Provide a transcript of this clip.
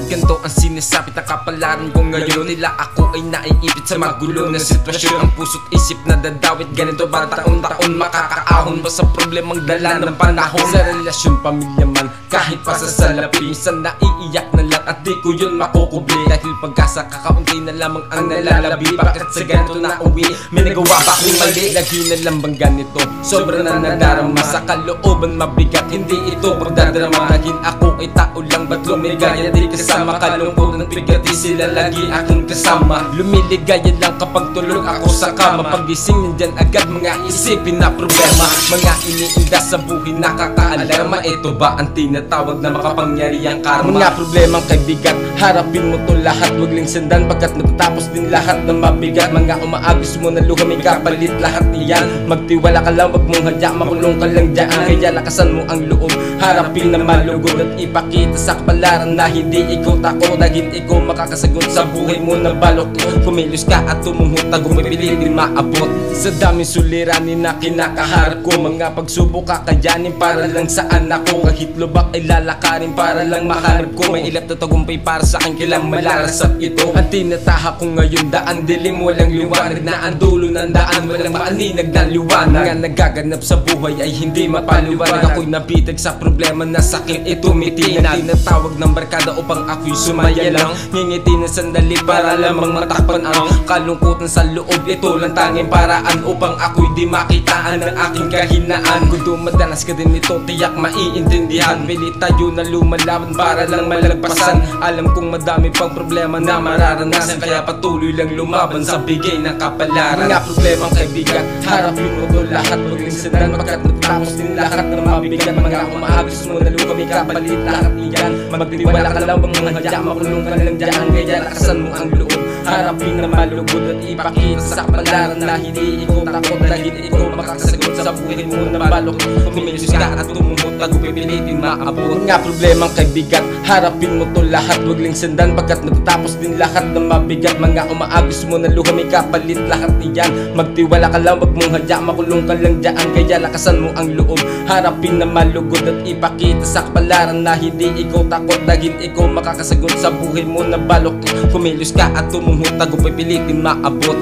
ganito ang sinisapit na kapalaran ko ngayon. Nila ako ay naiipit sa magulo na sitwasyon. Ang puso't isip na dadawit, ganito ba taon-taon makakaahon ba sa problemang dala ng panahon? Sa relasyon, pamilya man, kahit pa sa salapi, minsan naiiyak na lang at di ko yun makukubli. Dahil pagkasa kakaunti na lamang ang nalalabi. Bakit sa ganito na uwi? May nagawa ba akong mali? Lagi na lang bang ganito? Sobra na nadarama sa kalooban mabigat. Hindi ito pagdadrama. Naging ako ay tao lang, ba't lumigaya? Di kasama kalungkot ng bigat, di sila lagi aking kasama. Lumiligaya lang kapag tulog ako sa kama. Pagising nandyan agad mga isipin na problema. Mga iniinda sa buhay nakakaalarma. Ito ba ang tinatawag na makapangyarihang karma? Mga problemang kaibigan, harapin mo to lahat. Huwag lang sandan pagkat natatapos din lahat ng mabigat. Mga umaagos mo na luha, may kapalit lahat iyan. Magtiwala ka lang, wag mong hadya, makulong ka lang dyan. Kaya lakasan mo ang loob, harapin na malugod at ipakita sa kapalaran na hindi ikaw takot. Dahil ikaw makakasagot sa buhay mo na balok. Kumilos ka at tumuhot, tagumpay pilitin maabot. Sa daming suliranin na kinakaharap ko, mga pagsubok kakayanin para lang sa anak ko. Kahit lubak ay lalakarin para lang mahanap ko. May ilat na tagumpay para sa akin, kailang malarasap ito. Ang tinataha ko ngayon, daan dilim, walang liwanag. Na ang dulo ng daan, walang maaninag na liwanag. Nga nagaganap sa buhay ay hindi mapaliwanag. Ako'y nabitag sa problema na sakin ito mitinag. Tinatawag ng barkada upang ako'y sumaya lang. Ngingiti na sandali para lamang matakpan ang kalungkutan sa loob. Ito lang tanging paraan upang ako'y di makitaan ng aking kahinaan. Kung dumadanas ka din ito, tiyak maiintindihan. Pilit tayo na lumalaban para lang malagpasan. Alam kong madami pang problema na mararanasan, kaya patuloy lang lumaban sa bigay ng kapalaran. Mga problemang kaibigan, harapin mo to lahat. Huwag lang sandan pagkat natapos din lahat ng mabigat. Mga umaagos mo na luha, may kapalit lahat iyan. Magtiwala ka lang, bang mga hadya, makulong ka lang dyan. Kaya lakasan mo ang loob, harapin na malugod at ipakita sa kapalaran na hindi ikaw takot. Dahil ikaw makakasagot sa buhay mo na balok. Kumilos ka at tumumot, tagumpay pilitin maabot. Mga problemang kaibigan, harapin mo to lahat. Huwag lang sandan pagkat natatapos din lahat ng mabigat. Mga umaagos mo na luha, may kapalit lahat iyan. Magtiwala ka lang, wag mong hadya, makulong ka lang dyan. Kaya lakasan mo ang loob, harapin na malugod at ipakita sa kapalaran na hindi ikaw takot. Dahil ikaw makakasagot sa buhay mo na balok. Kumilos ka at tumuhot, tagumpay pilitin maabot.